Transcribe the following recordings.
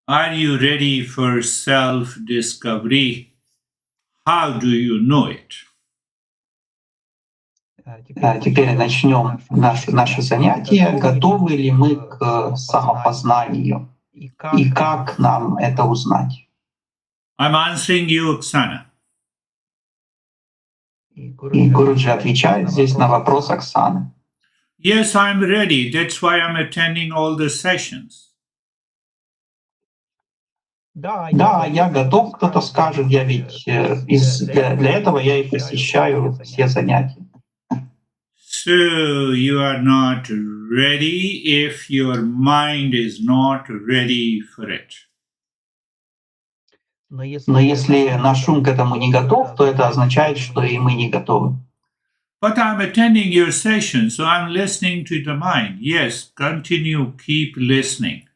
Are you ready for self-discovery? How do you know it? Теперь начнем наше занятие. Готовы ли мы к самопознанию? И как нам это узнать? I'm answering you, Oksana. И Гуруджи отвечает здесь на вопрос Оксаны. Yes, I'm ready. That's why I'm attending all the sessions. Да, я готов, кто-то скажет, я ведь для этого я и посещаю все занятия. So you are not ready if your mind is not ready for it. Но если наш ум к этому не готов, то это означает, что и мы не готовы. But I'm attending your session, so I'm listening to the mind. Yes, continue, keep listening.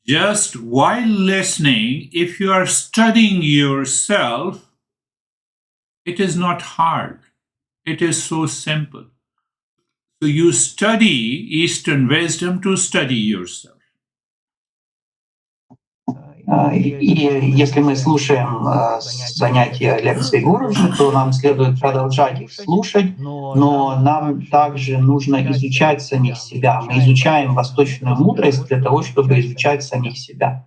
Just while listening, if you are studying yourself, it is not hard. It is so simple. So you study Eastern wisdom to study yourself. И если мы слушаем занятия лекции Гуруджи, то нам следует продолжать их слушать, но нам также нужно изучать самих себя. Мы изучаем восточную мудрость для того, чтобы изучать самих себя.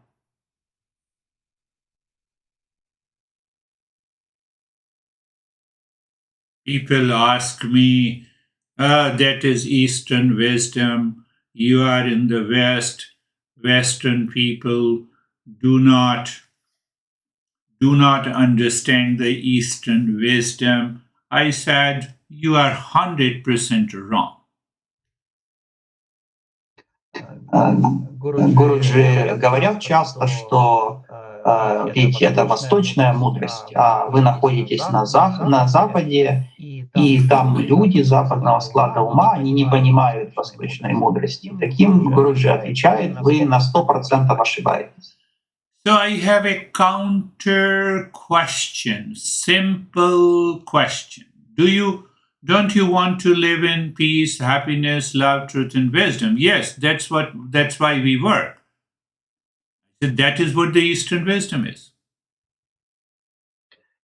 People ask me, that is Eastern wisdom. You are in the West. Western people do not understand the Eastern wisdom. I said, you are 100% wrong. Гуруджи говорят часто, что ведь это восточная мудрость, а вы находитесь на Западе, и там люди западного склада ума, они не понимают восточной мудрости. Таким Гуруджи отвечает, вы на 100% ошибаетесь. So I have a counter question, simple question. Don't you want to live in peace, happiness, love, truth, and wisdom? Yes, that's why we work. That is what the Eastern wisdom is.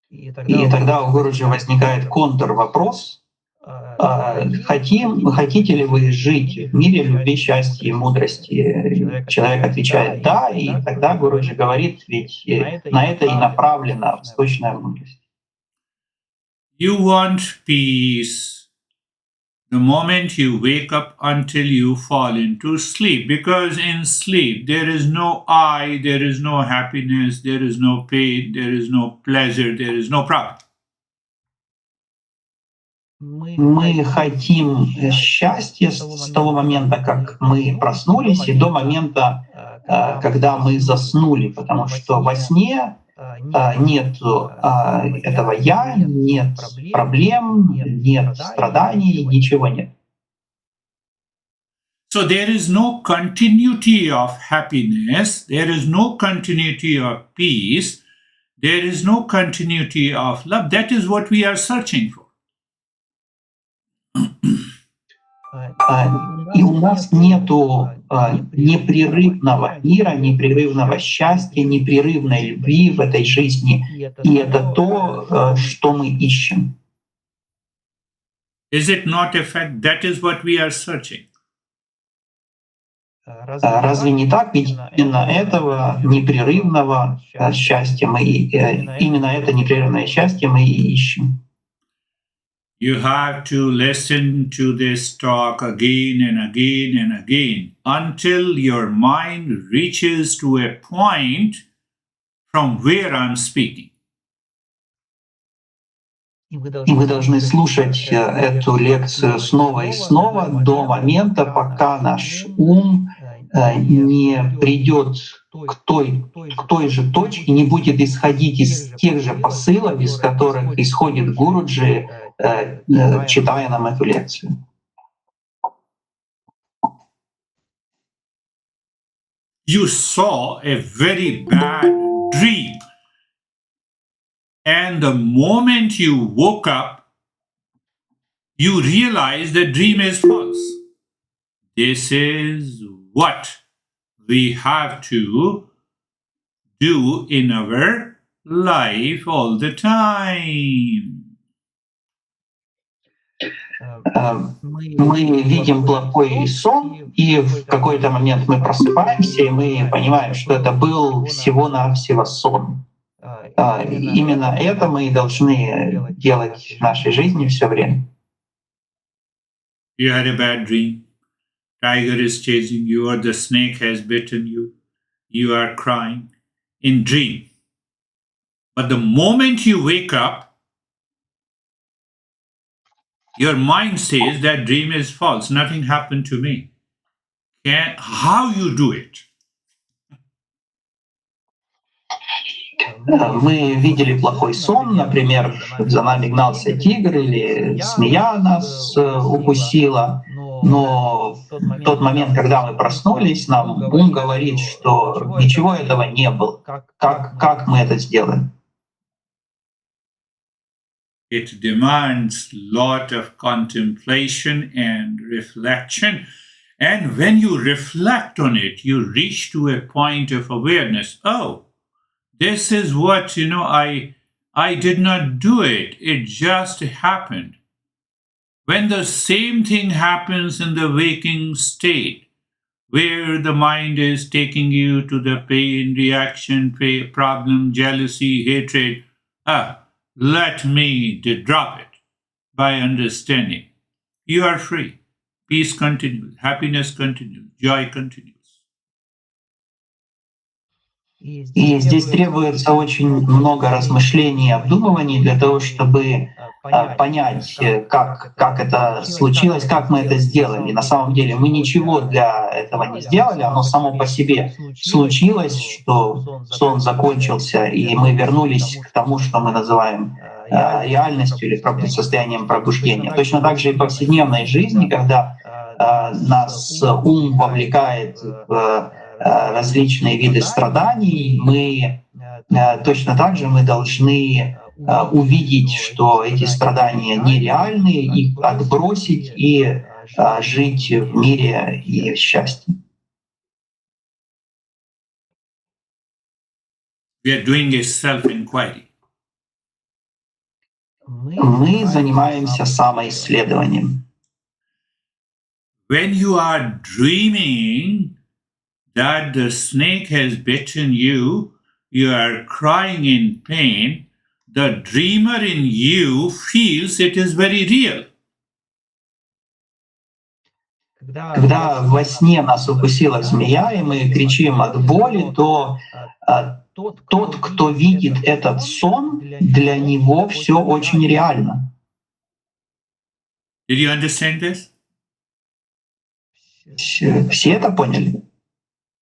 И тогда у Гуруджи возникает контрвопрос. Хотите ли вы жить в мире любви, счастья и мудрости? Человек отвечает «да», и тогда Гуруджи говорит, ведь на это и направлена восточная мудрость. You want peace the moment you wake up until you fall into sleep, because in sleep there is no I, there is no happiness, there is no pain, there is no pleasure, there is no problem. Мы хотим счастья с того момента, как мы проснулись, и до момента, когда мы заснули, потому что во сне нет этого «я», нет проблем, нет страданий, ничего нет. So there is no continuity of happiness, there is no continuity of peace, there is no continuity of love. That is what we are searching for. И у нас нету непрерывного мира, непрерывного счастья, непрерывной любви в этой жизни. И это то, что мы ищем. Is it not a fact? That is what we are searching. Разве не так? Ведь именно этого непрерывного счастья именно это непрерывное счастье мы и ищем. You have to listen to this talk again and again and again until your mind reaches to a point from where I'm speaking. И вы должны слушать эту лекцию снова и снова до момента, пока наш ум не придет к той же точке, не будет исходить из тех же посылов, из которых исходит Гуруджи, читая нам эту лекцию. You saw a very bad dream, and the moment you woke up, you realized the dream is false. This is what we have to do in our life all the time. Мы видим плохой сон, и в какой-то момент мы просыпаемся, и мы понимаем, что это был всего-навсего сон. Именно это мы и должны делать в нашей жизни все время. You had a bad dream. Tiger is chasing you, or the snake has bitten you. You are crying in dream. But the moment you wake up, your mind says that dream is false. Nothing happened to me. How you do it? Мы видели плохой сон, например, за нами гнался тигр или змея нас укусила, но в тот момент, когда мы проснулись, нам ум говорит, что ничего этого не было. Как мы это сделаем? It demands a lot of contemplation and reflection. And when you reflect on it, you reach to a point of awareness. Oh, this is what, I did not do it. It just happened. When the same thing happens in the waking state, where the mind is taking you to the pain, reaction, problem, jealousy, hatred, let me drop it by understanding. You are free. Peace continues. Happiness continues. Joy continues. И здесь требуется очень много размышлений и обдумываний для того, чтобы понять, как это случилось, как мы это сделали. На самом деле мы ничего для этого не сделали, оно само по себе случилось, что сон закончился, и мы вернулись к тому, что мы называем реальностью или состоянием пробуждения. Точно так же и в повседневной жизни, когда нас ум вовлекает в различные виды страданий, мы точно так же мы должны увидеть, что эти страдания нереальны, их отбросить и жить в мире и в счастье. We are doing a self-inquiry. Мы занимаемся самоисследованием. When you are dreaming that the snake has bitten you, you are crying in pain, the dreamer in you feels it is very real. Когда во сне нас укусила змея, и мы кричим от боли, то тот, кто видит этот сон, для него все очень реально. Did you understand this? Все это поняли?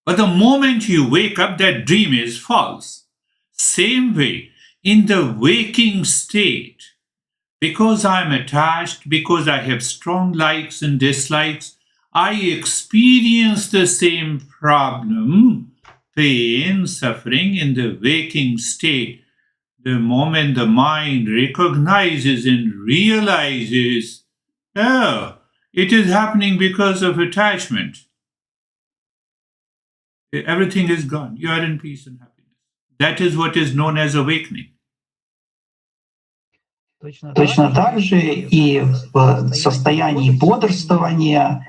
But the moment you wake up, that dream is false. Same way, in the waking state, because I'm attached, because I have strong likes and dislikes, I experience the same problem, pain, suffering in the waking state. The moment the mind recognizes and realizes, oh, it is happening because of attachment. Everything is gone. You are in peace and happiness. That is what is known as awakening. Точно так же и в состоянии бодрствования,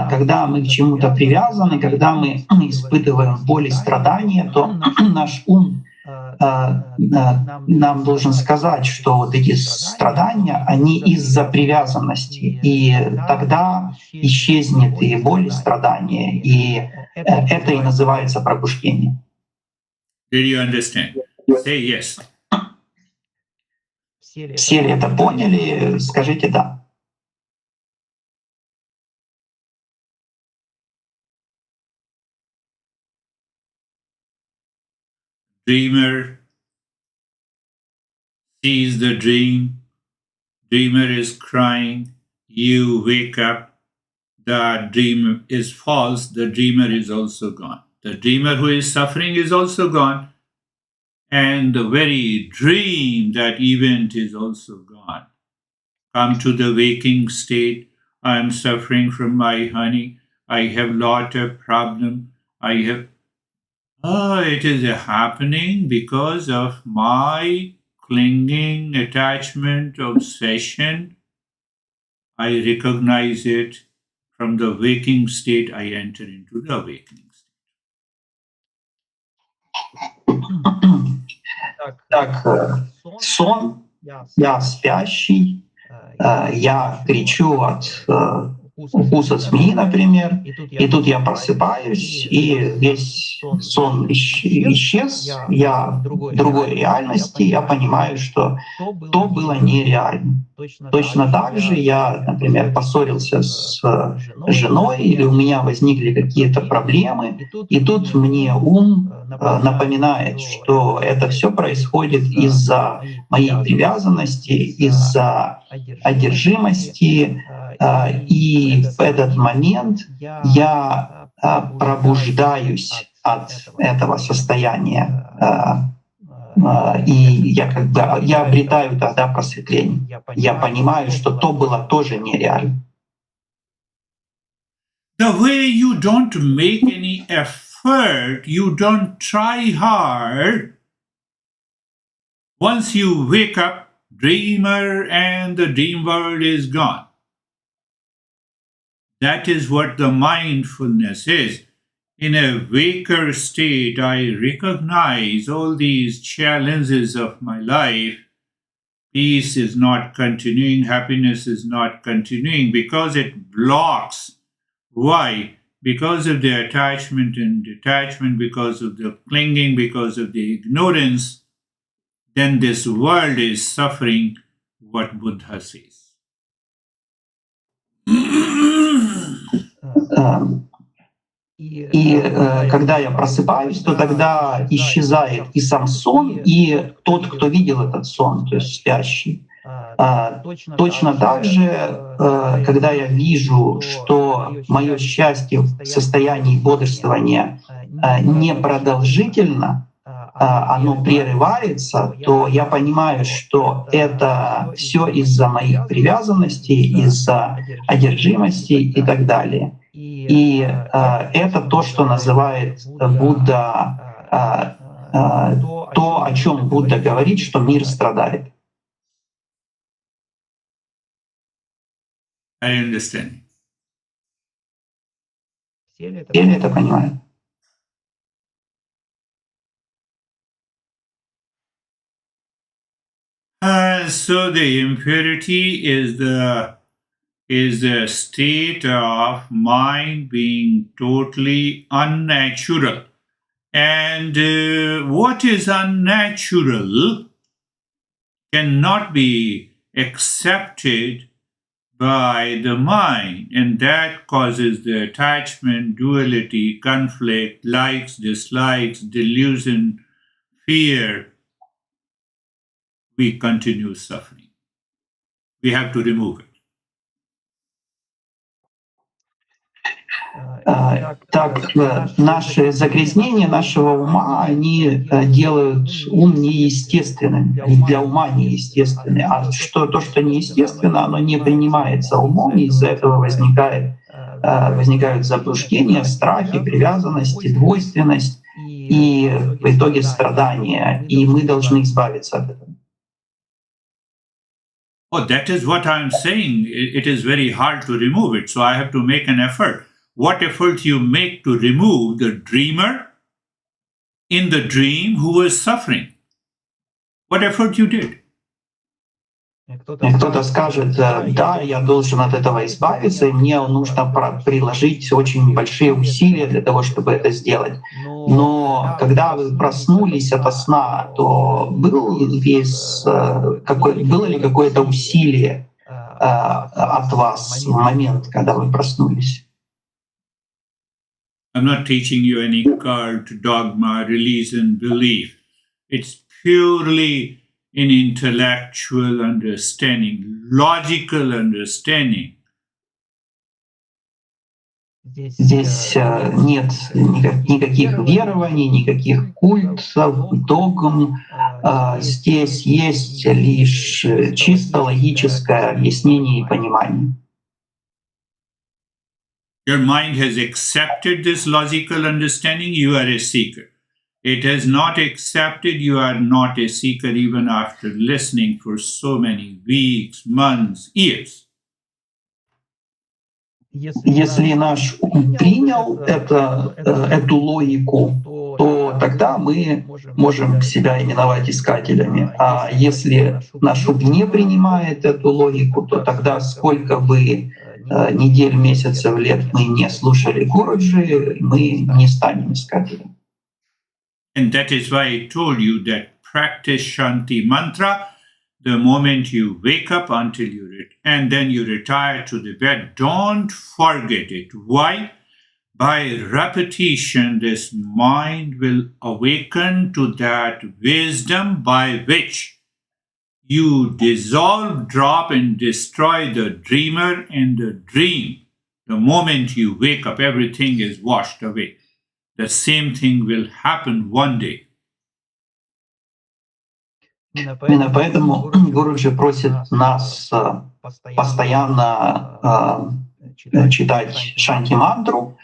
когда мы к чему-то привязаны, когда мы испытываем боль и страдания, то наш ум нам должен сказать, что вот эти страдания, они из-за привязанности, и тогда исчезнет и боль, и страдания, и это и называется пробуждение. Did you understand? Say yes. Все ли это поняли? Скажите «да». Dreamer sees the dream. Dreamer is crying. You wake up. The dream is false. The dreamer is also gone. The dreamer who is suffering is also gone. And the very dream, that event is also gone. Come to the waking state. I am suffering from my honey. I have lot of problem. Oh, it is happening because of my clinging, attachment, obsession. I recognize it from the waking state, I enter into the awakening state. Так, сон, я спящий, я кричу от укуса змеи, например, и тут я просыпаюсь, и весь сон исчез, я в другой реальности, я понимаю, что то было нереально. Точно так же я, например, поссорился с женой, или у меня возникли какие-то проблемы, и тут мне ум напоминает, что это все происходит из-за моей привязанности, из-за одержимости, и в этот момент я пробуждаюсь от этого состояния, и я обретаю тогда просветление. Я понимаю, что то было тоже нереально. The way you don't make any effort, you don't try hard. Once you wake up, dreamer, and the dream world is gone. That is what the mindfulness is. In a waker state, I recognize all these challenges of my life. Peace is not continuing, happiness is not continuing because it blocks. Why? Because of the attachment and detachment, because of the clinging, because of the ignorance, then this world is suffering what Buddha says. И когда я просыпаюсь, то тогда исчезает и сам сон, и тот, кто видел этот сон, то есть спящий. Точно так же, когда я вижу, что мое счастье в состоянии бодрствования непродолжительно, оно прерывается, то я понимаю, что это все из-за моих привязанностей, из-за одержимости и так далее. И это то, что называет Будда, то, о чем Будда говорит, что мир страдает. I understand. Все ли это понимают? So the impurity is the state of mind being totally unnatural. And what is unnatural cannot be accepted by the mind, and that causes the attachment, duality, conflict, likes, dislikes, delusion, fear. We continue suffering. We have to remove it. Так, наши загрязнения нашего ума, они делают ум неестественным, они для ума неестественны. А то, что неестественно, оно не принимается умом, и из-за этого возникают заблуждения, страхи, привязанности, двойственность и в итоге страдания. И мы должны избавиться от этого. Oh, that is what I'm saying. It is very hard to remove it, so I have to make an effort. What effort you make to remove the dreamer in the dream who was suffering? What effort you did? И кто-то скажет, да, я должен от этого избавиться, и мне нужно приложить очень большие усилия для того, чтобы это сделать. Но когда вы проснулись ото сна, то было ли какое-то усилие от вас в момент, когда вы проснулись? I'm not teaching you any cult, dogma, religion, belief. It's purely an intellectual understanding, logical understanding. Здесь нет никаких верований, никаких культов, догм. Здесь есть лишь чисто логическое объяснение и понимание. Your mind has accepted this logical understanding, you are a seeker. It is not accepted. You are not a seeker even after listening for so many weeks, months, years. Если наш ум принял эту логику, то тогда мы можем себя именовать искателями. А если наш ум не принимает эту логику, то тогда сколько бы недель, месяцев, лет мы не слушали Гуруджи, мы не станем искателями. And that is why I told you that practice Shanti mantra the moment you wake up until and then you retire to the bed. Don't forget it. Why? By repetition, this mind will awaken to that wisdom by which you dissolve, drop, and destroy the dreamer and the dream. The moment you wake up, everything is washed away. The same thing will happen one day. Именно поэтому Гуруджи просит нас постоянно читать шанти-мантру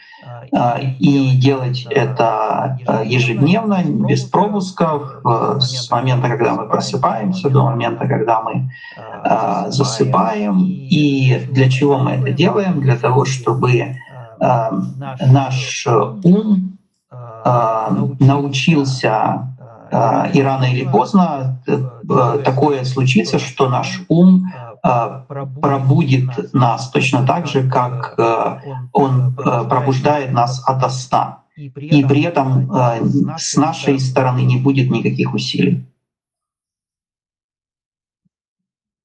и делать это ежедневно, без пропусков, с момента, когда мы просыпаемся, до момента, когда мы засыпаем. И для чего мы это делаем? Для того, чтобы наш ум научился, и рано или поздно такое случится, что наш ум пробудит нас точно так же, как он пробуждает нас ото сна. И при этом с нашей стороны не будет никаких усилий.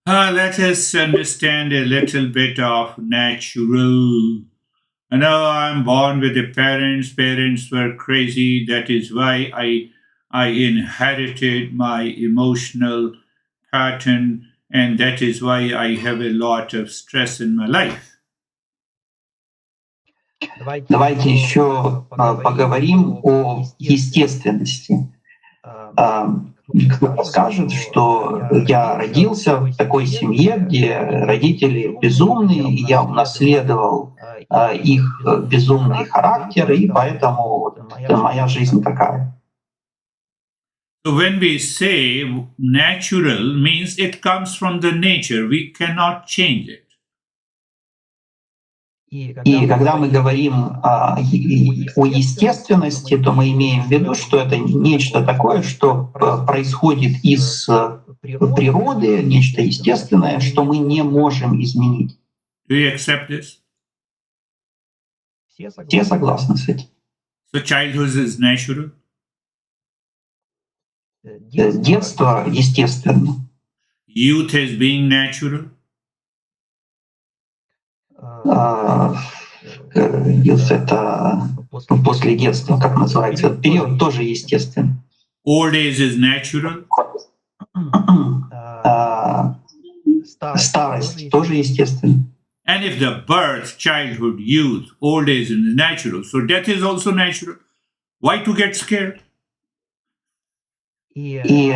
Let us understand a little bit of natural. I know I'm born with the parents. Parents were crazy. That is why I inherited my emotional pattern, and that is why I have a lot of stress in my life. Давайте еще поговорим о естественности. Кто-то скажет, что я родился в такой семье, где родители безумные, и я унаследовал их безумный характер, и поэтому моя жизнь такая. So when we say natural means it comes from the nature, we cannot change it. И когда мы говорим о естественности, то мы имеем в виду, что это нечто такое, что происходит из природы, нечто естественное, что мы не можем изменить. Do you accept this? Все согласны с этим. So childhood is natural. Детство естественно. Youth is being natural. Youth — это после детства, как называется, этот период тоже естественный. Old age is natural. Старость тоже естественна. And if the birth, childhood, youth, old age is natural, so death is also natural. Why to get scared? И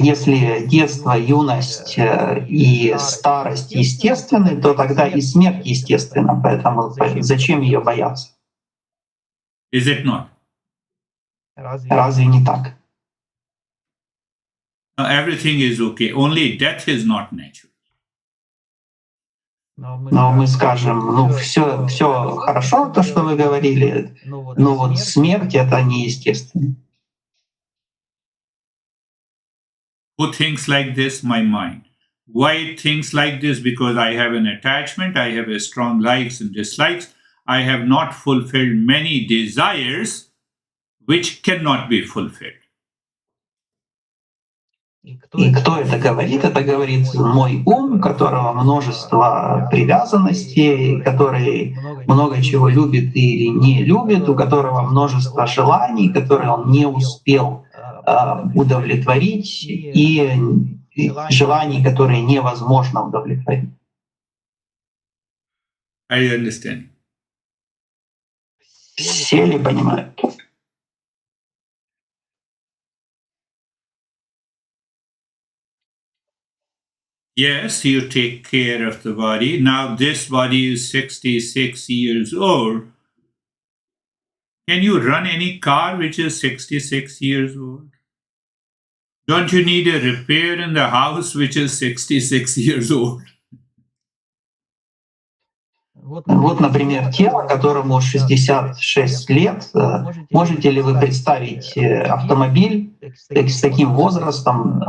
если детство, юность и старость естественны, то тогда и смерть естественна. Поэтому зачем ее бояться? Is it not? Разве не так? Everything is okay. Only death is not natural. Но мы скажем, все хорошо, то, что вы говорили, но вот смерть — это неестественно. Who thinks like this? My mind. Why it thinks like this? Because I have an attachment, I have a strong likes and dislikes, I have not fulfilled many desires which cannot be fulfilled. И кто это говорит? Это говорит мой ум, у которого множество привязанностей, который много чего любит или не любит, у которого множество желаний, которые он не успел удовлетворить, и желаний, которые невозможно удовлетворить. I understand. Все ли понимают? Yes, you take care of the body. Now this body is 66 years old. Can you run any car which is 66 years old? Don't you need a repair in the house which is 66 years old? Вот, например, тело, которому 66 лет. Можете ли вы представить автомобиль с таким возрастом?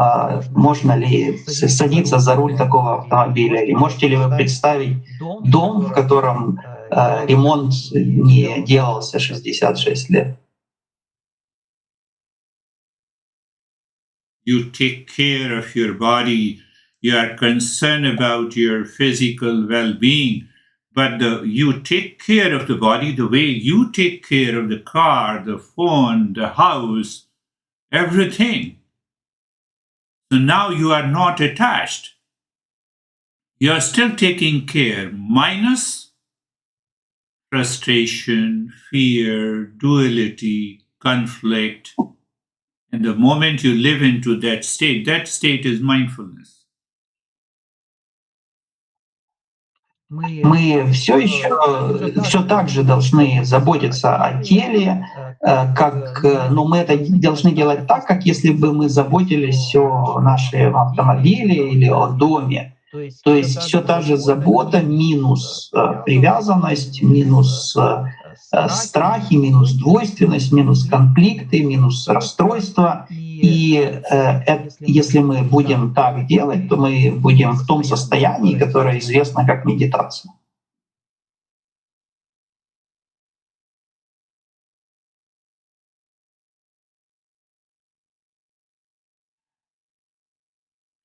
Можно ли садиться за руль такого автомобиля? Или можете ли вы представить дом, в котором ремонт не делался 66 лет? You take care of your body, you are concerned about your physical well-being, but you take care of the body the way you take care of the car, the phone, the house, everything. So now you are not attached. You are still taking care, minus frustration, fear, duality, conflict. And the moment you live into that state is mindfulness. Мы все так же должны заботиться о теле, но мы это должны делать так, как если бы мы заботились о нашем автомобиле или о доме. То есть все та же забота минус привязанность, минус страхи, минус двойственность, минус конфликты, минус расстройства. И если мы будем так делать, то мы будем в том состоянии, которое известно как медитация.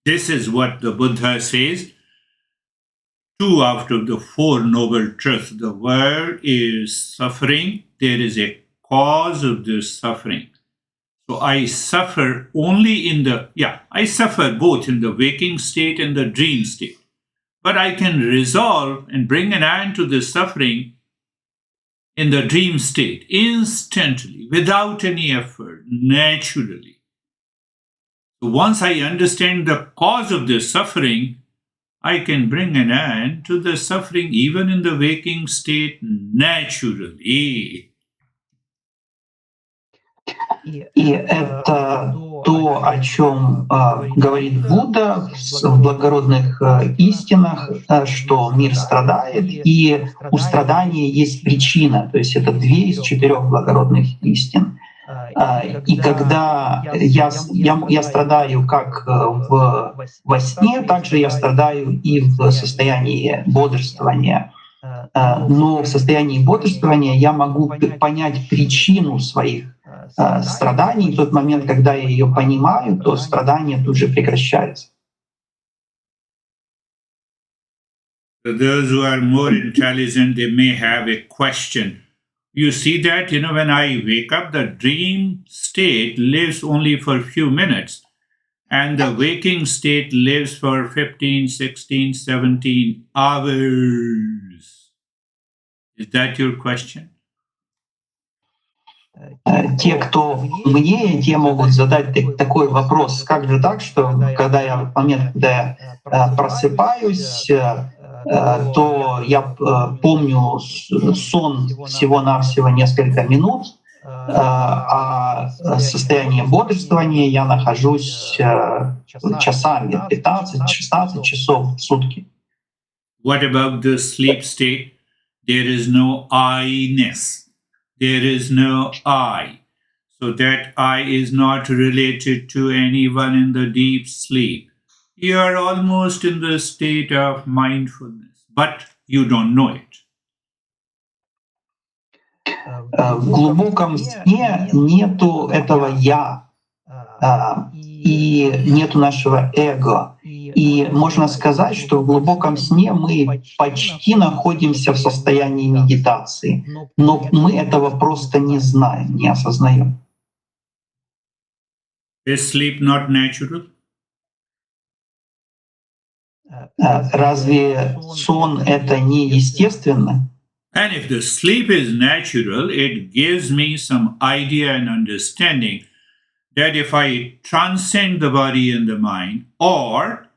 This is what the Buddha says. 2 out of the 4 noble truths. The world is suffering. There is a cause of this suffering. So I suffer only I suffer both in the waking state and the dream state. But I can resolve and bring an end to this suffering in the dream state instantly, without any effort, naturally. So once I understand the cause of this suffering, I can bring an end to the suffering even in the waking state naturally. И это то, о чем говорит Будда в благородных истинах, что мир страдает, и у страдания есть причина, то есть это 2 из 4 благородных истин. И когда я страдаю как во сне, также я страдаю и в состоянии бодрствования. Но в состоянии бодрствования я могу понять причину своих страданий. В тот момент, когда я ее понимаю, то страдания тут же прекращаются. For those who are more intelligent, they may have a question. You see that, when I wake up, the dream state lives only for a few minutes, and the waking state lives for 15, 16, 17 hours. Is that your question? Те, кто умнее, те могут задать такой вопрос. Как же так, что в момент, когда я просыпаюсь, то я помню сон всего-навсего несколько минут, а состояние бодрствования я нахожусь часами, 15-16 часов в сутки. What about the sleep state? There is no I-ness. There is no I. So that I is not related to anyone in the deep sleep. You are almost in the state of mindfulness, but you don't know it. В глубоком сне нету этого «я», и нету нашего эго. И можно сказать, что в глубоком сне мы почти находимся в состоянии медитации, но мы этого просто не знаем, не осознаем. Is sleep not natural? Разве сон — это не естественно? And if the sleep is natural, it gives me some idea and understanding that if I transcend the body and the mind, or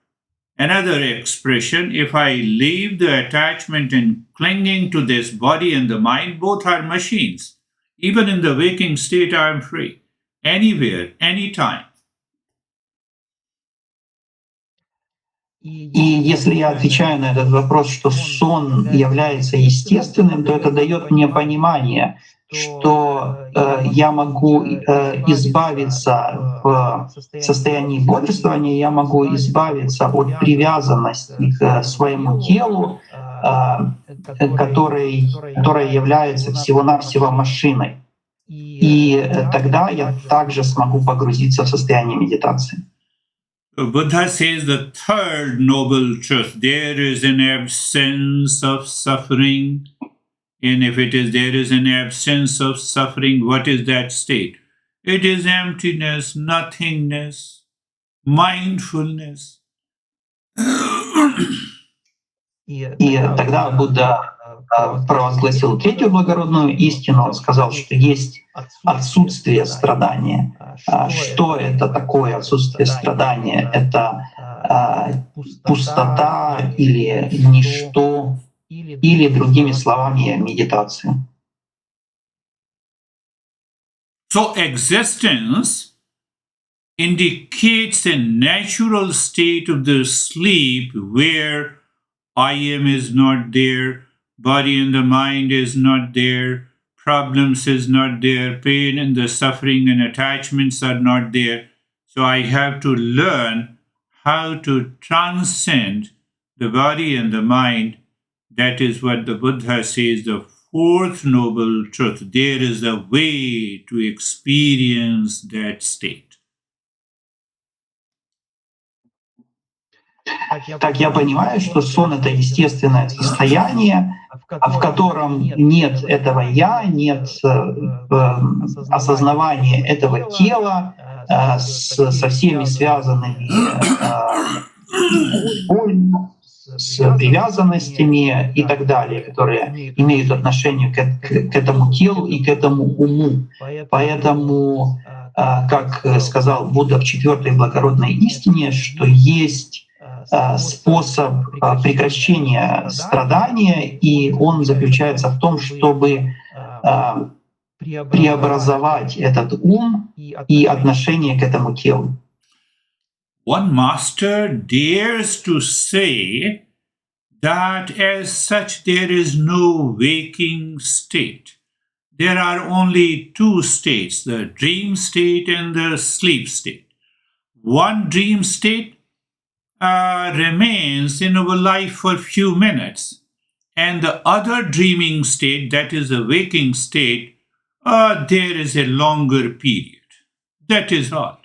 another expression, if I leave the attachment and clinging to this body and the mind, both are machines. Even in the waking state, I am free. Anywhere, anytime. И если я отвечаю на этот вопрос, что сон является естественным, то это дает мне понимание, что я могу избавиться в состоянии бодрствования, я могу избавиться от привязанности к своему телу, которая является всего-навсего машиной. И тогда я также смогу погрузиться в состояние медитации. Buddha says the third noble truth, there is an absence of suffering. And if it is there is an absence of suffering, what is that state? It is emptiness, nothingness, mindfulness. И тогда Будда провозгласил третью благородную истину. Он сказал, что есть отсутствие страдания. Что это такое отсутствие страдания? Это пустота или ничто, или, другими словами, медитация. So existence indicates a natural state of the sleep where I am is not there, body and the mind is not there, problems is not there, pain and the suffering and attachments are not there. So I have to learn how to transcend the body and the mind. That is what the Buddha says, the fourth noble truth. There is a way to experience that state. Так я понимаю, что сон — это естественное состояние, в котором нет этого «я», нет осознавания этого тела со всеми связанными болью, с привязанностями и так далее, которые имеют отношение к этому телу и к этому уму. Поэтому, как сказал Будда в четвертой благородной истине, что есть способ прекращения страдания, и он заключается в том, чтобы преобразовать этот ум и отношение к этому телу. One master dares to say that as such there is no waking state. There are only two states, the dream state and the sleep state. One dream state remains in our life for a few minutes, and the other dreaming state, that is a waking state, there is a longer period. That is all.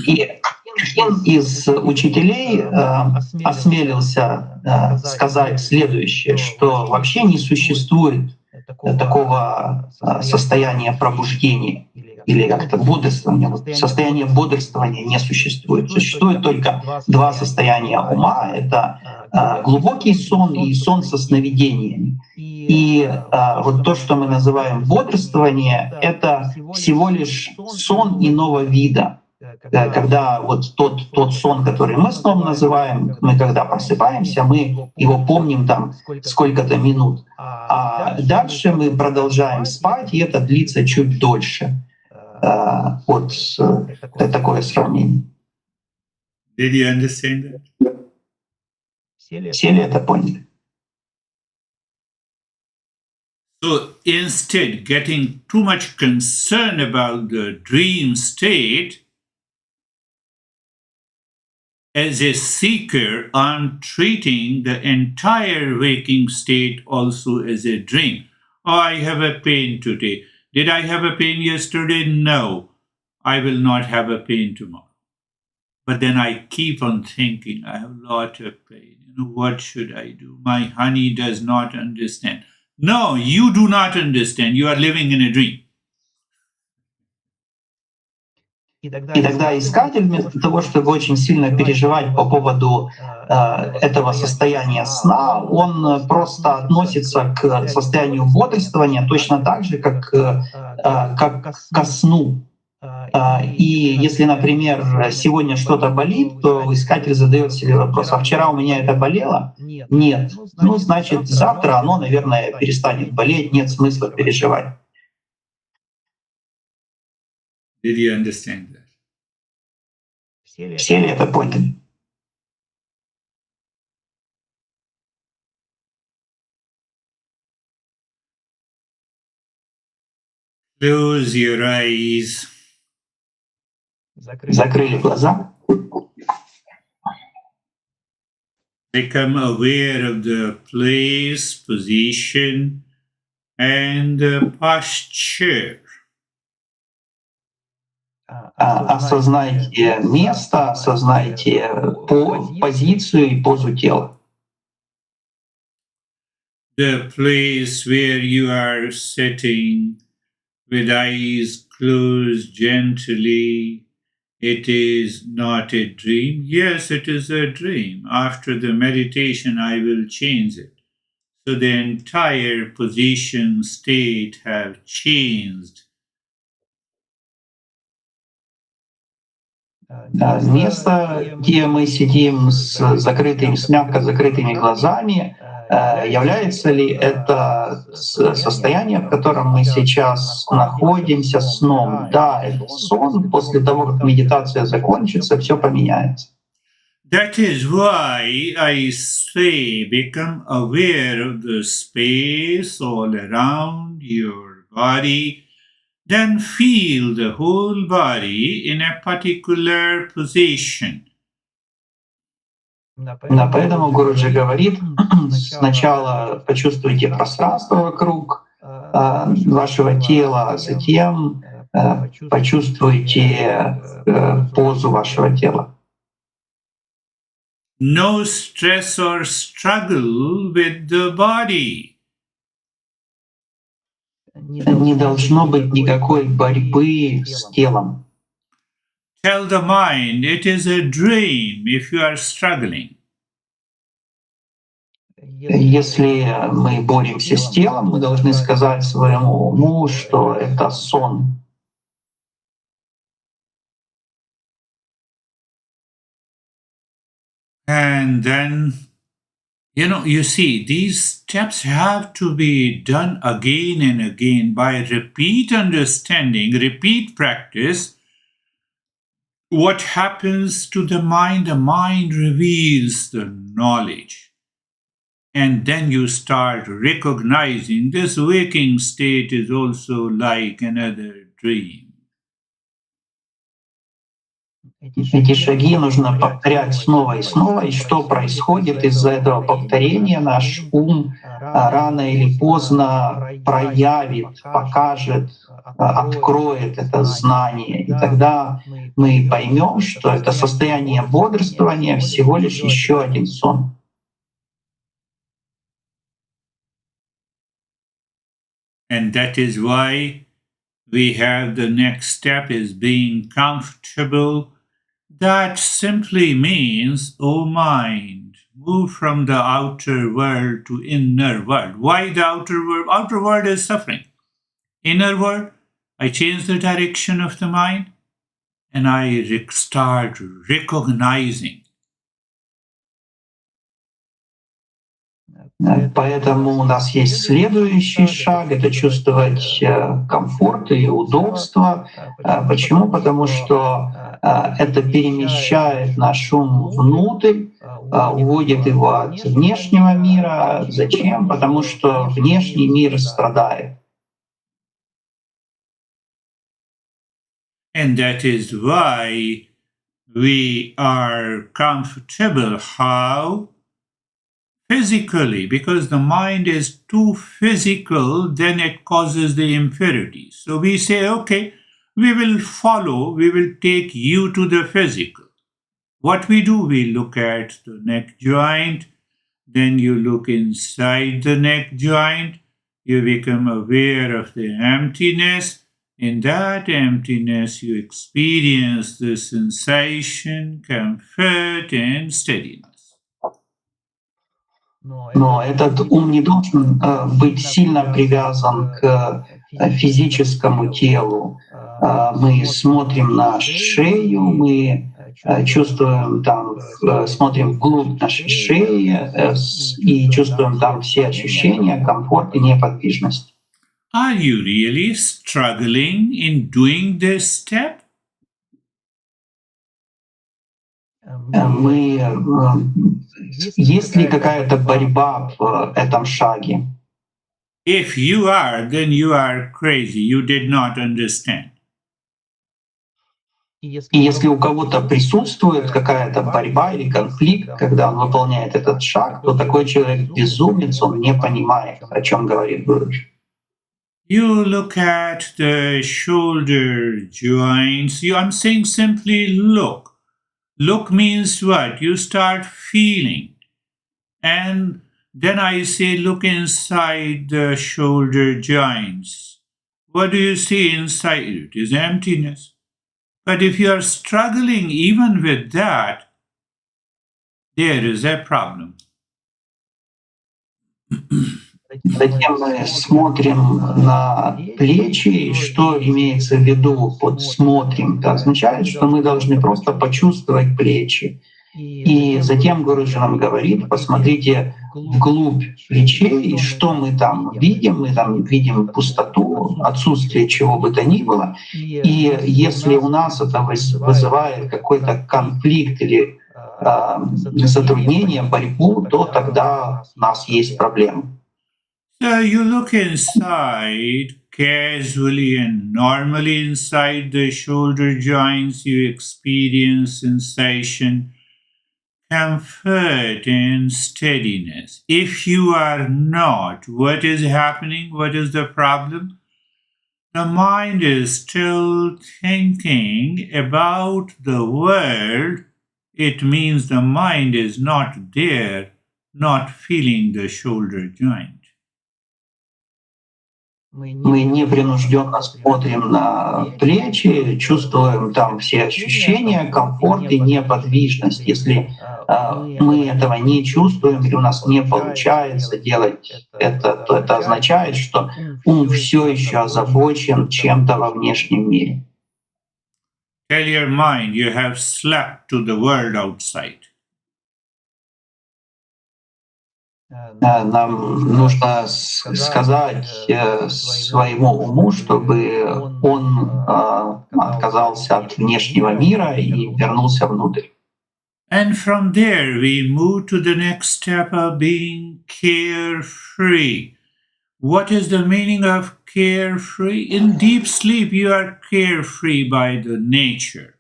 И один из учителей осмелился сказать следующее, что вообще не существует такого состояния пробуждения или как-то бодрствования. Состояние бодрствования не существует. Существует только два состояния ума — это глубокий сон и сон со сновидениями. И вот то, что мы называем бодрствование, это всего лишь сон иного вида. Когда вот тот сон, который мы сном называем, мы когда просыпаемся, мы его помним там сколько-то минут. А дальше мы продолжаем спать, и это длится чуть дольше. Вот такое сравнение. Did you understand that? Все ли это поняли? So instead, getting too much concerned about the dream state, as a seeker, I'm treating the entire waking state also as a dream. Oh, I have a pain today. Did I have a pain yesterday? No. I will not have a pain tomorrow. But then I keep on thinking, I have a lot of pain. What should I do? My honey does not understand. No, you do not understand. You are living in a dream. И тогда искатель, вместо того, чтобы очень сильно переживать по поводу этого состояния сна, он просто относится к состоянию бодрствования точно так же, как ко сну. И если, например, сегодня что-то болит, то искатель задает себе вопрос: а вчера у меня это болело? Нет. Ну, значит, завтра оно, наверное, перестанет болеть, нет смысла переживать. Did you understand that? Все ли это поняли? Close your eyes. Закрыли глаза, Become aware of the place, position, and the posture. осознайте место, осознайте позицию и позу тела. The place where you are sitting with eyes closed gently. It is not a dream. Yes, it is a dream. After the meditation, I will change it. So the entire position state have changed. Место, где мы сидим с мягко закрытыми глазами, является ли это состояние, в котором мы сейчас находимся, сном? Да, это сон. После того, как медитация закончится, все поменяется. That is why I say become aware of the space all around your body. Then feel the whole body in a particular position. Поэтому Гуруджи говорит, сначала почувствуйте пространство вокруг вашего тела, а затем почувствуйте позу вашего тела. No stress or struggle with the body. Не должно быть никакой борьбы с телом. Tell the mind it is a dream if you are struggling. Если мы боремся с телом, мы должны сказать своему уму, что это сон. And then, you see, these steps have to be done again and again by repeat understanding, repeat practice. What happens to the mind? The mind reveals the knowledge. And then you start recognizing this waking state is also like another dream. Эти шаги нужно повторять снова и снова, и что происходит из-за этого повторения? Наш ум рано или поздно проявит, покажет, откроет это знание, и тогда мы поймем, что это состояние бодрствования всего лишь еще один сон. And that is why we have the next step is being comfortable. That simply means, oh mind, move from the outer world to inner world. Why the outer world? Outer world is suffering. Inner world, I change the direction of the mind and I start recognizing. Поэтому у нас есть следующий шаг — это чувствовать комфорт и удобство. Почему? Потому что это перемещает наш ум внутрь, уводит его от внешнего мира. Зачем? Потому что внешний мир страдает. And that is why we are comfortable. How? Physically, because the mind is too physical, then it causes the impurity. So we say, okay, we will take you to the physical. What we do, we look at the neck joint, then you look inside the neck joint, you become aware of the emptiness. In that emptiness, you experience the sensation, comfort, and steadiness. Но этот ум не должен быть сильно привязан к физическому телу. Мы смотрим на шею, мы чувствуем там, смотрим вглубь нашей шеи и чувствуем там все ощущения, комфорт и неподвижность. Are you really struggling in doing this step? Есть ли какая-то борьба в этом шаге? If you are, then you are crazy. You did not understand. И если у кого-то присутствует какая-то борьба или конфликт, когда он выполняет этот шаг, то такой человек безумец, он не понимает, о чем говорит Гуру. You look at the shoulder joints. I'm saying simply look. Look means what? You start feeling. And then I say, look inside the shoulder joints. What do you see inside it? Is emptiness. But if you are struggling even with that, there is a problem. Затем мы смотрим на плечи, и что имеется в виду под «смотрим». Это означает, что мы должны просто почувствовать плечи. И затем Гуруджи нам говорит, посмотрите вглубь плечей, и что мы там видим. Мы там видим пустоту, отсутствие чего бы то ни было. И если у нас это вызывает какой-то конфликт или затруднение, борьбу, то тогда у нас есть проблемы. So you look inside casually and normally inside the shoulder joints, you experience sensation, comfort, and steadiness. If you are not, what is happening? What is the problem? The mind is still thinking about the world. It means the mind is not there, not feeling the shoulder joint. Мы непринужденно смотрим на плечи, чувствуем там все ощущения, комфорт и неподвижность. Если мы этого не чувствуем или у нас не получается делать это, то это означает, что ум все еще озабочен чем-то во внешнем мире. Tell your mind you have slept to the world outside. Нам нужно сказать своему уму, чтобы он отказался от внешнего мира и вернулся внутрь. And from there we move to the next step of being carefree. What is the meaning of carefree? In deep sleep you are carefree by the nature.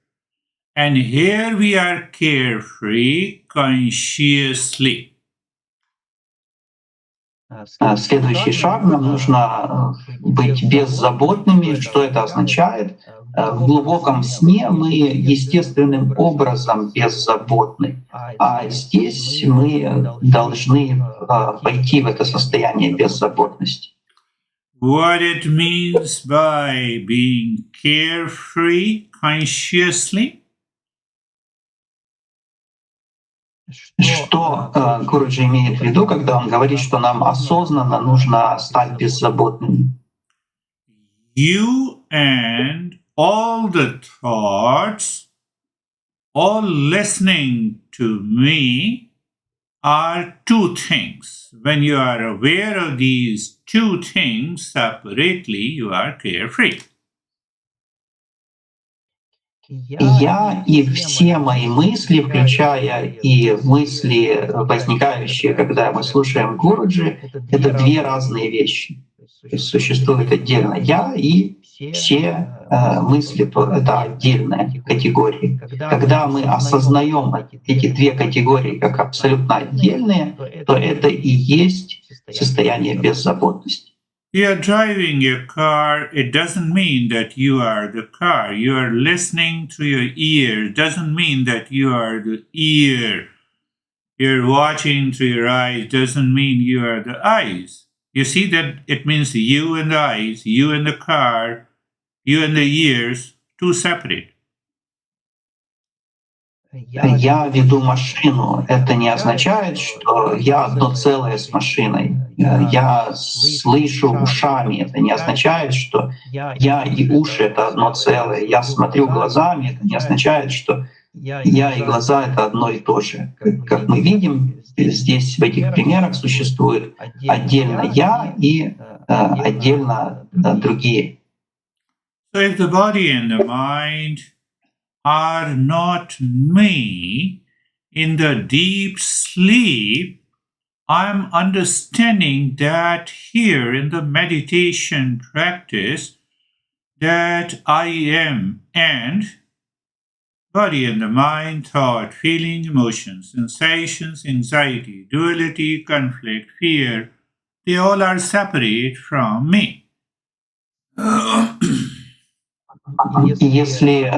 And here we are carefree consciously. Следующий шаг, нам нужно быть беззаботными. Что это означает? В глубоком сне мы естественным образом беззаботны, а здесь мы должны войти в это состояние беззаботности. What it means by being carefree consciously? Что Гуруджи имеет в виду, когда он говорит, что нам осознанно нужно стать беззаботными? You and all the thoughts, all listening to me are two things. When you are aware of these two things separately, you are carefree. Я и все мои мысли, включая и мысли, возникающие, когда мы слушаем Гуруджи, это две разные вещи. То есть существует отдельно я и все мысли, то это отдельная категория. Когда мы осознаем эти две категории как абсолютно отдельные, то это и есть состояние беззаботности. You are driving a car, it doesn't mean that you are the car. You are listening to your ear, it doesn't mean that you are the ear. You're watching through your eyes, doesn't mean you are the eyes. You see that it means you and the eyes, you and the car, you and the ears, two separate. я веду машину, это не означает, что я одно целое с машиной. Я слышу ушами, это не означает, что я и уши — это одно целое. Я смотрю глазами, это не означает, что я и глаза — это одно и то же. Как мы видим, здесь в этих примерах существует отдельно я и отдельно другие. So if the body and the mind are not me in the deep sleep, I'm understanding that here in the meditation practice that I am, and body and the mind, thought, feeling, emotions, sensations, anxiety, duality, conflict, fear, they all are separate from me. Если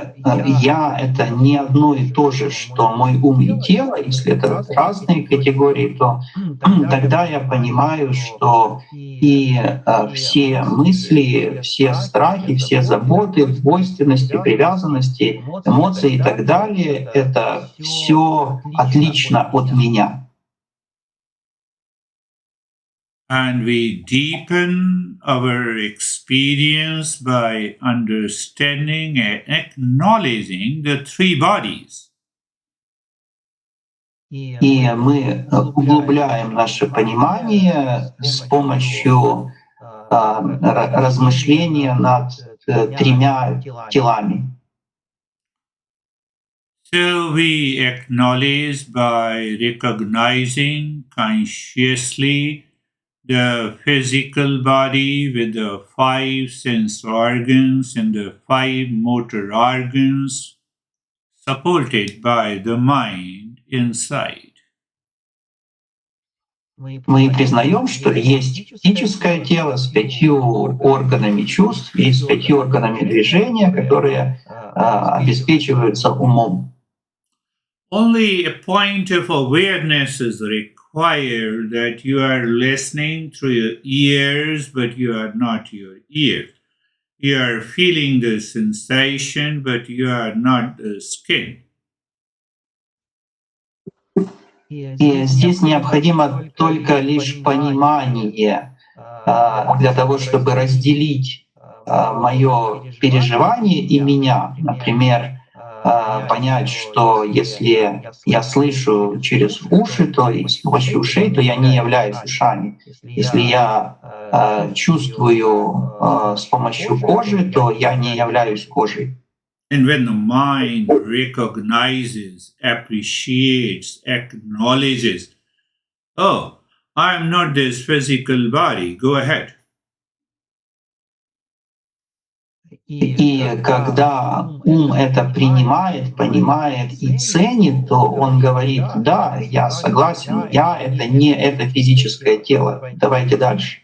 я — это не одно и то же, что мой ум и тело, если это разные категории, то тогда я понимаю, что и все мысли, все страхи, все заботы, двойственности, привязанности, эмоции и так далее — это все отлично от меня. And we deepen our experience by understanding and acknowledging the three bodies. И мы углубляем наше понимание с помощью размышления над тремя телами. So we acknowledge by recognizing consciously the physical body with the 5 sense organs and the 5 motor organs supported by the mind inside. Мы признаем, что есть физическое тело с 5 органами чувств и с 5 органами движения, которые обеспечиваются умом. Only a point of awareness is required that you are listening through your ears, but you are not your ear. You are feeling the sensation, but you are not the skin. И здесь необходимо только лишь понимание для того, чтобы разделить мое переживание и меня. Например, понять, что если я слышу через уши, то и с помощью ушей, то я не являюсь ушами. Если я чувствую с помощью кожи, то я не являюсь кожей. And when the mind recognizes, appreciates, acknowledges, oh, I am not this physical body, go ahead. И когда ум это принимает, понимает и ценит, то он говорит: да, я согласен, я — это не это физическое тело, давайте дальше.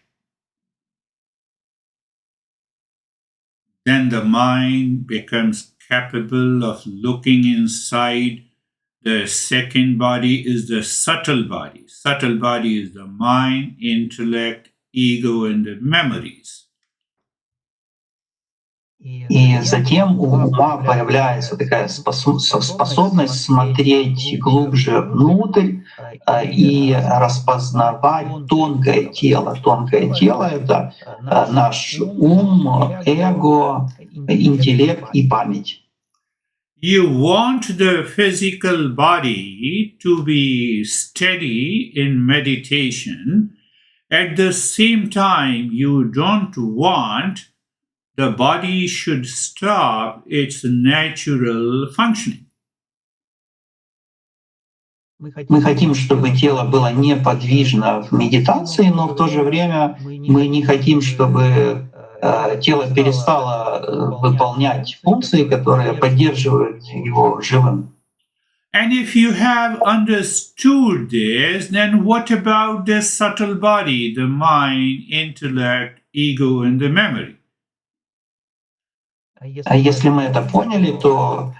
Then the mind becomes capable of looking inside. The second body is the subtle body. Subtle body is the mind, intellect, ego, and the memories. И затем у ума появляется такая способность смотреть глубже внутрь и распознавать тонкое тело. Тонкое тело — это наш ум, эго, интеллект и память. You want the physical body to be steady in meditation. At the same time, you don't want the body should stop its natural functioning. Мы хотим, чтобы тело было неподвижно в медитации, но в то же время мы не хотим, чтобы тело перестало выполнять функции, которые поддерживают его живым. And if you have understood this, then what about the subtle body, the mind, intellect, ego, and the memory? А если мы это поняли, то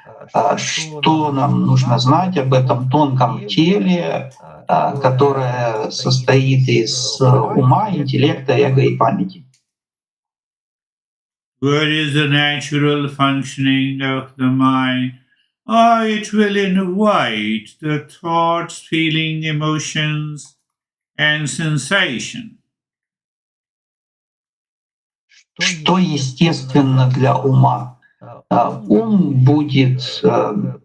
что нам нужно знать об этом тонком теле, которое состоит из ума, интеллекта, эго и памяти? Where is the natural functioning of the mind? It will invite the thoughts, feeling, emotions, and sensation. Что естественно для ума? Ум будет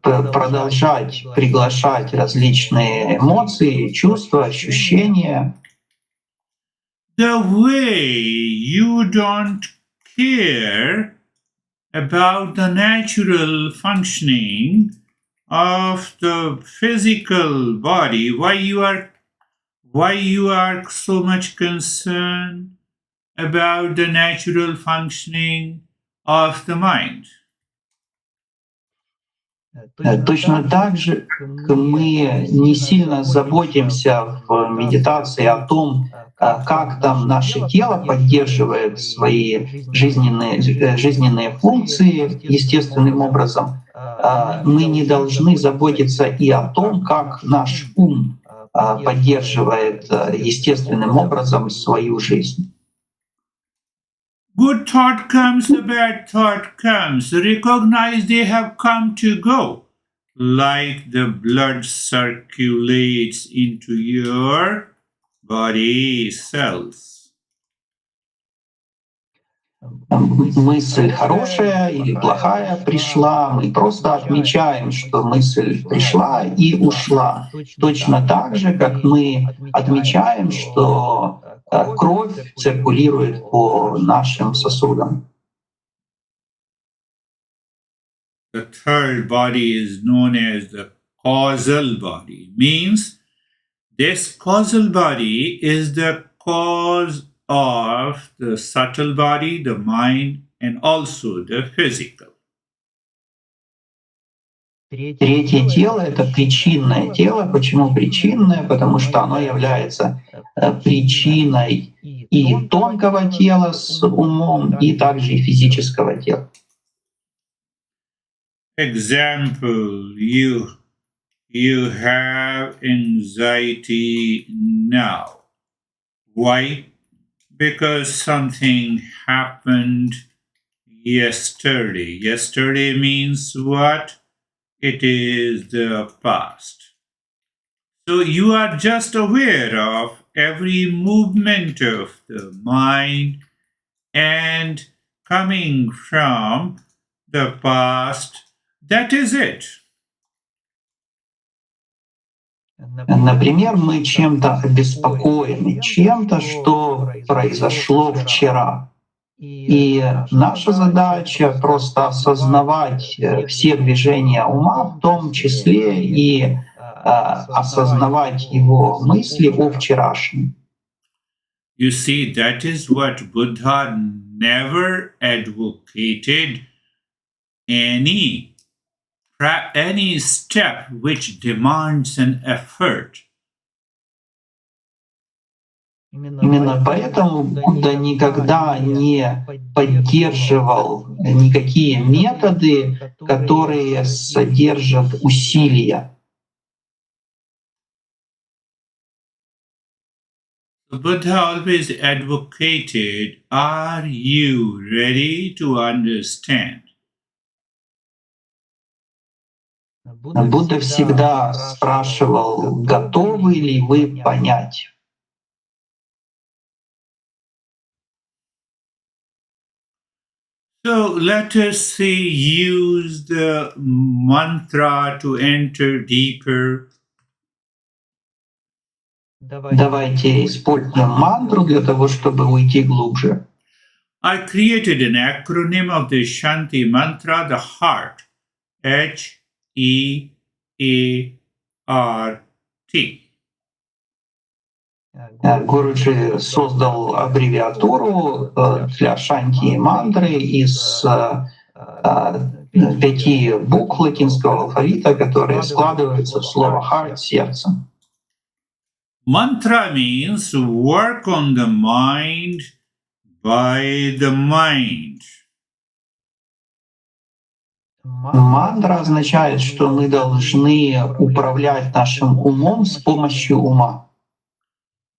продолжать приглашать различные эмоции, чувства, ощущения. The way you don't care about the natural functioning of the physical body, why you are so much concerned about the natural functioning of the mind. Точно так же мы не сильно заботимся в медитации о том, как там наше тело поддерживает свои жизненные функции естественным образом. Мы не должны заботиться и о том, как наш ум поддерживает естественным образом свою жизнь. Good thought comes, a bad thought comes. Recognize they have come to go. Like the blood circulates into your body cells. Мысль хорошая или плохая пришла, мы просто отмечаем, что мысль пришла и ушла. Точно так же, как мы отмечаем, что кровь циркулирует по нашим сосудам. The third body is known as the causal body. Means this causal body is the cause of the subtle body, the mind, and also the physical. Третье тело — это причинное тело. Почему причинное? Потому что оно является причиной и тонкого тела с умом, и также и физического тела. Example, you have anxiety now. Why? Because something happened yesterday. Yesterday means what? It is the past. So you are just aware of every movement of the mind and coming from the past. That is it. Например, мы чем-то обеспокоены, чем-то, что произошло вчера. И наша задача просто осознавать все движения ума, в том числе и осознавать его мысли о вчерашнем. You see, that is what Buddha never advocated any step which demands an effort. Именно поэтому Будда никогда не поддерживал никакие методы, которые содержат усилия. The Buddha always advocated, are you ready to understand? Будда всегда спрашивал, готовы ли вы понять. So let us use the mantra to enter deeper. Давайте используем мантру для того, чтобы уйти глубже. I created an acronym of the Shanti mantra, the heart. H-E-A-R-T. Гуруджи создал аббревиатуру для шанти мантры из 5 букв латинского алфавита, которые складываются в слово «heart» — сердце. Mantra means work on the mind by the mind. Мантра означает, что мы должны управлять нашим умом с помощью ума.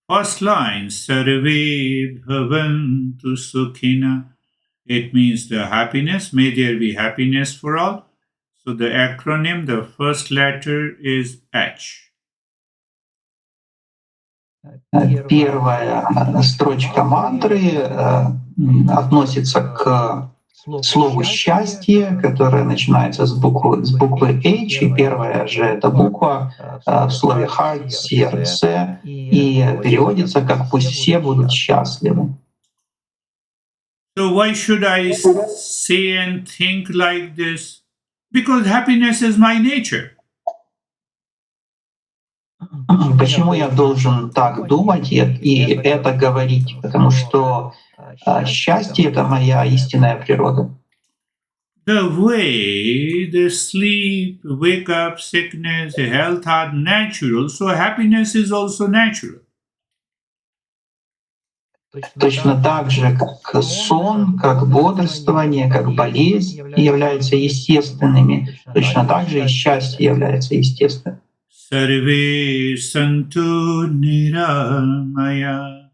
First line, Sarve Bhavantu Sukhina. It means the happiness. May there be happiness for all. So the acronym, the first letter is H. Первая строчка мантры относится к слову «счастье», которое начинается с буквы H, и первая же эта буква в слове «heart» — «сердце», и переводится как «пусть все будут счастливы». So why should I say and think like this? Because happiness is my nature. Почему я должен так думать и это говорить? Потому что счастье — это моя истинная природа. The way the sleep, wake up, sickness, health are natural, so happiness is also natural. Точно так же, как сон, как бодрствование, как болезнь являются естественными, точно так же и счастье является естественным. Sarve santu niramaya.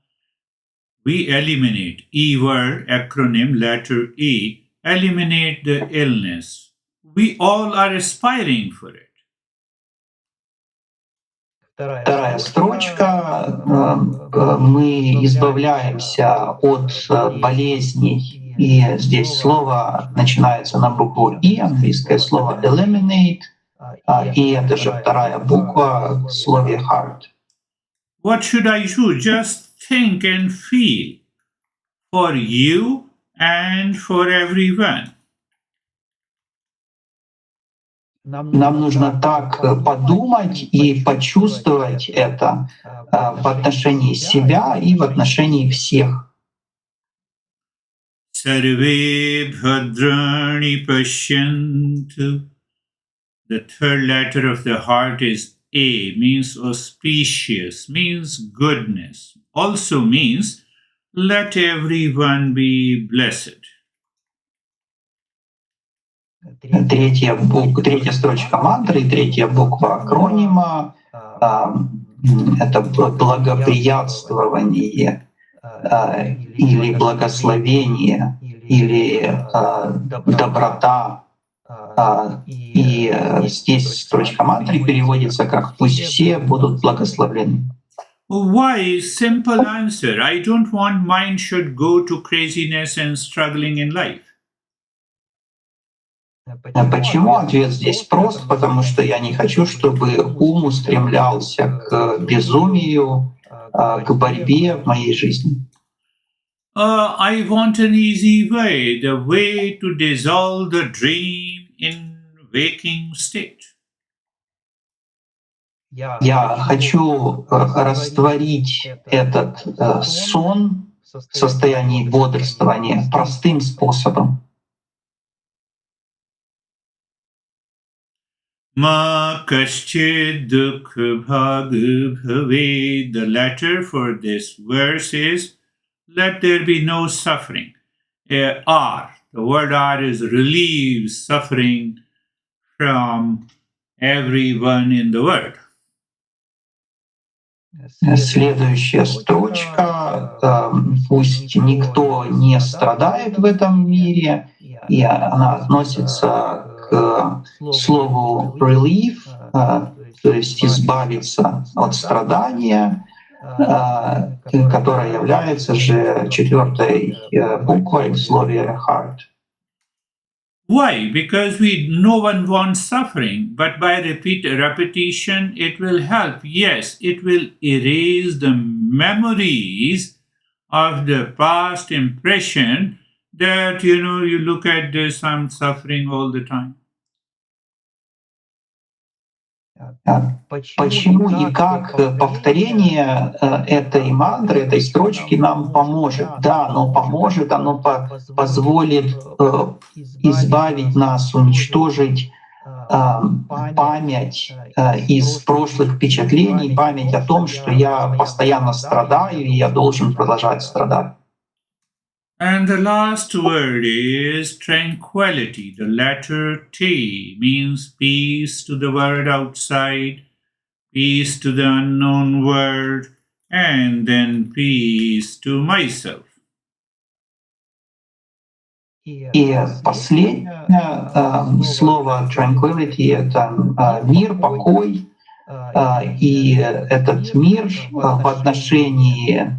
We eliminate E word, acronym, letter E, eliminate the illness. We all are aspiring for it. Вторая строчка. Мы избавляемся от болезней. И здесь слово начинается на букву «и», английское слово «eliminate», и это же вторая буква в слове «heart». What should I do? Just think and feel for you and for everyone. Нам нужно так подумать и почувствовать это в отношении себя и в отношении всех. Sarve bhadrani pashyantu. The third letter of the heart is A, means auspicious, means goodness. Also means let everyone be blessed. Третья строчка мантры, третья буква акронима — это благоприятствование или благословение или доброта. И здесь строчка мантры переводится как «пусть все будут благословлены». Why? Simple answer. I don't want mind should go to craziness and struggling in life. Почему? Ответ здесь прост, потому что я не хочу, чтобы ум устремлялся к безумию, к борьбе в моей жизни. I want an easy way, the way to dissolve the dream in waking state. Я хочу растворить этот сон в состоянии бодрствования простым способом. Ma kaschid dukh bhag bhave. The letter for this verse is let there be no suffering. R. The word R is relieve suffering from everyone in the world. Следующая строчка. Пусть никто не страдает в этом мире, и она относится к слову relief, то есть избавиться от страдания, которая является же четвертой буквой в слове heart. Why? Because no one wants suffering, but by repetition it will help. Yes, it will erase the memories of the past impression that you look at this, I'm suffering all the time. Почему и как повторение этой мантры, этой строчки нам поможет? Да, оно поможет, оно позволит избавить нас, уничтожить память из прошлых впечатлений, память о том, что я постоянно страдаю и я должен продолжать страдать. And the last word is tranquility. The letter T means peace to the world outside, peace to the unknown world, and then peace to myself. И последнее слово tranquility — это мир, покой. И этот мир в отношении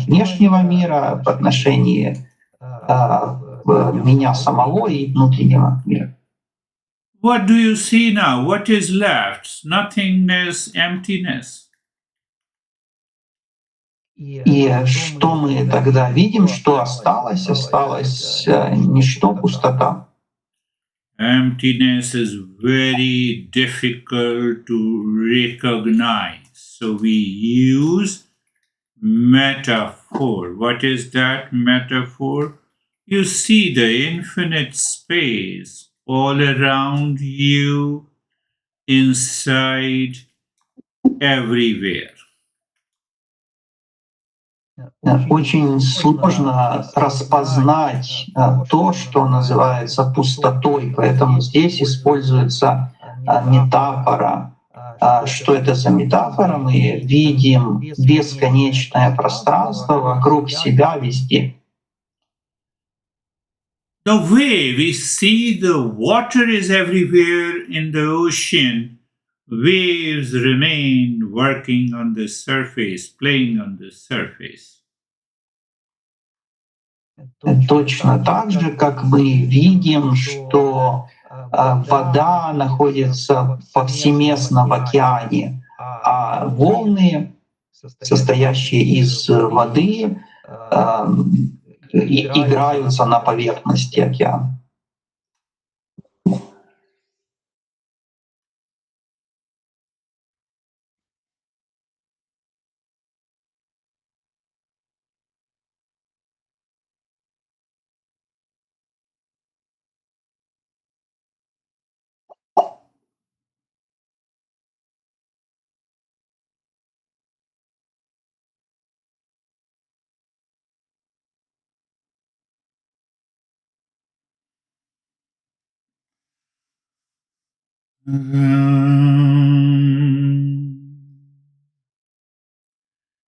внешнего мира, в отношении меня самого и внутреннего мира. What do you see now? What is left? Nothingness, emptiness. И что мы тогда видим, что осталось? Осталось ничто, пустота. Emptiness is very difficult to recognize. So we use metaphor. What is that metaphor? You see the infinite space all around you, inside, everywhere. Очень сложно распознать то, что называется пустотой, поэтому здесь используется метафора. Что это за метафора? Мы видим бесконечное пространство вокруг себя везде. The way we see the water is everywhere in the ocean, waves remain working on the surface, playing on the surface. Точно так же, как мы видим, что вода находится повсеместно в океане, а волны, состоящие из воды, играются на поверхности океана.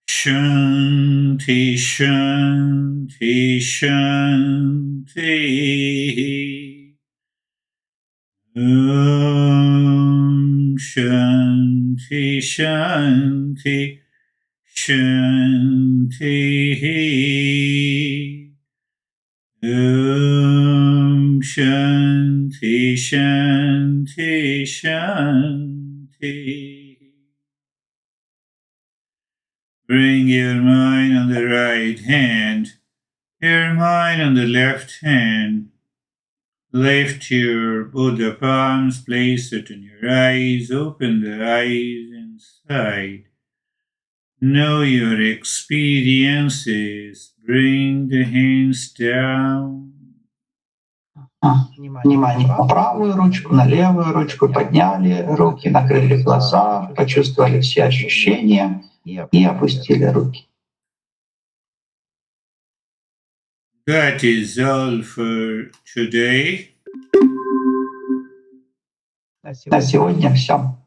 Shanti, Shanti, Shanti. Shanti, Shanti, Shanti. Shanti, Shanti, Shanti. Bring your mind on the right hand, your mind on the left hand. Lift your both the palms, place it on your eyes, open the eyes inside. Know your experiences. Bring the hands down. Внимание на правую ручку, на левую ручку, подняли руки, накрыли глаза, почувствовали все ощущения и опустили руки. That is all for today. На сегодня все.